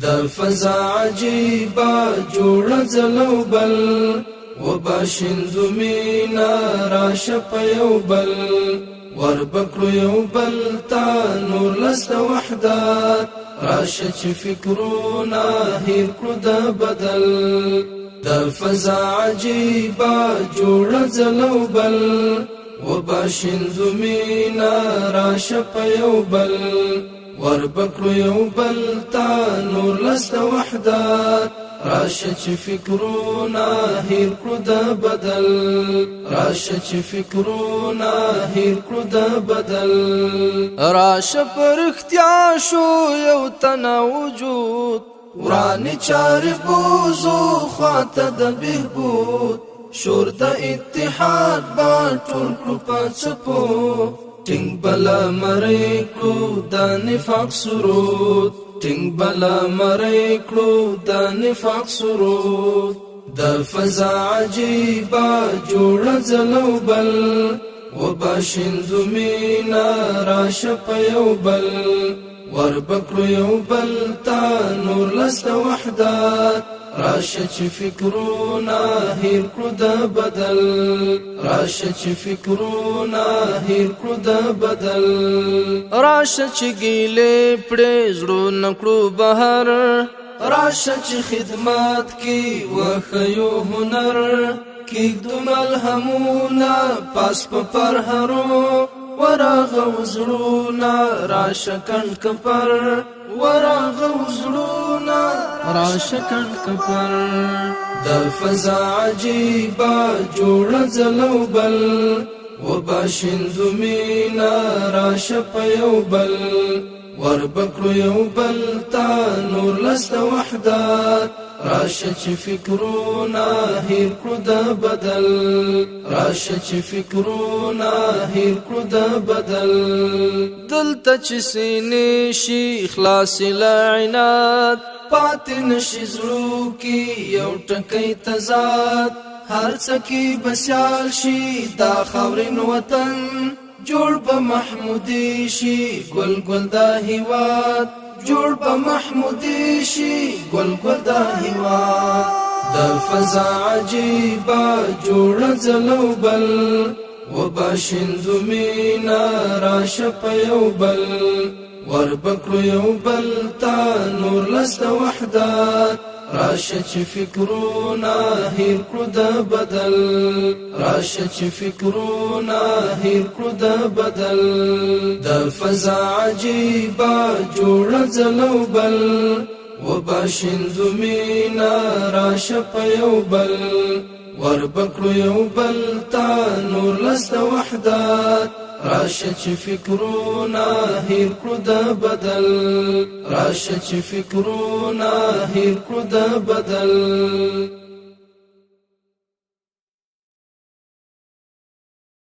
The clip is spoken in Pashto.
د فضا عجیبا جوړ زلو بل وباشندو مینا راشه په یو بل وربکړو یو بل تا نور لست وحدت راشه چې فکرونه هیر کړو د بدل د فضا عجیبا جوړ زلو بل وباشندو مینا راشه په یو بل وربکړو یو بل تا نور لست وحدت راشه چې فکرونه هیر کړو د بدل راشه چې فکرونه هیر کړو د بدل راشه پر اختیار شو یو تنه وجود ورانی چار بوزو خواته د بهبود شور د اتحاد با ټول کړو په څپو ټینګ بلا مری کړو د نفاق سرود ټینګ بلا مری کړو د نفاق سرود د فضا عجیبا جوړ زلو بل وباشندو مینا راشه په یو بل وربکړو یو بل تا نور لست وحدت راشه چې فکرونه هیر کړو د بدل راشه چې فکرونه هیر کړو د بدل راشه چې ګیلې پړې زړونه کړو بهر راشه چې خدمت کې وښیو هنر کېږدو ملهمونه پاس په پرهرو ورغو زړونه راشه کڼ کپر ورغو زړونه راشه کڼ کپر د فضا عجیبا جوړ زلو بل وباشندو مینا راشه په یو بل وربکړو یو بل تا نور لست وحدت راشه چې فکرونه هیر کړو د بدل راشه چې فکرونه هیر کړو د بدل دلته چې سینې شي خلاص لعنات پاتې نشي زړو کې یو ټکی تضاد هر څه کې بسیال شي دا خاورین وطن جوړ به محمودي شي ګل ګل دا هیواد جوړ به محمودي شي ګل ګل دا هیواد د فضا عجیبا جوړ زلو بل وباشندو مینا راشه په یو بل وربکړو یو بل تا نور لست وحدت راشه چې فکرونه هیر کړو د بدل راشه چې فکرونه هیر کړو د بدل د فضا عجیبا جوړ زلو بل وباشندو مینا راشه په یو بل وربکړو یو بل تا نور لست وحدت راشه چې فکرونه هیر کړو د بدل راشه چې فکرونه هیر کړو د بدل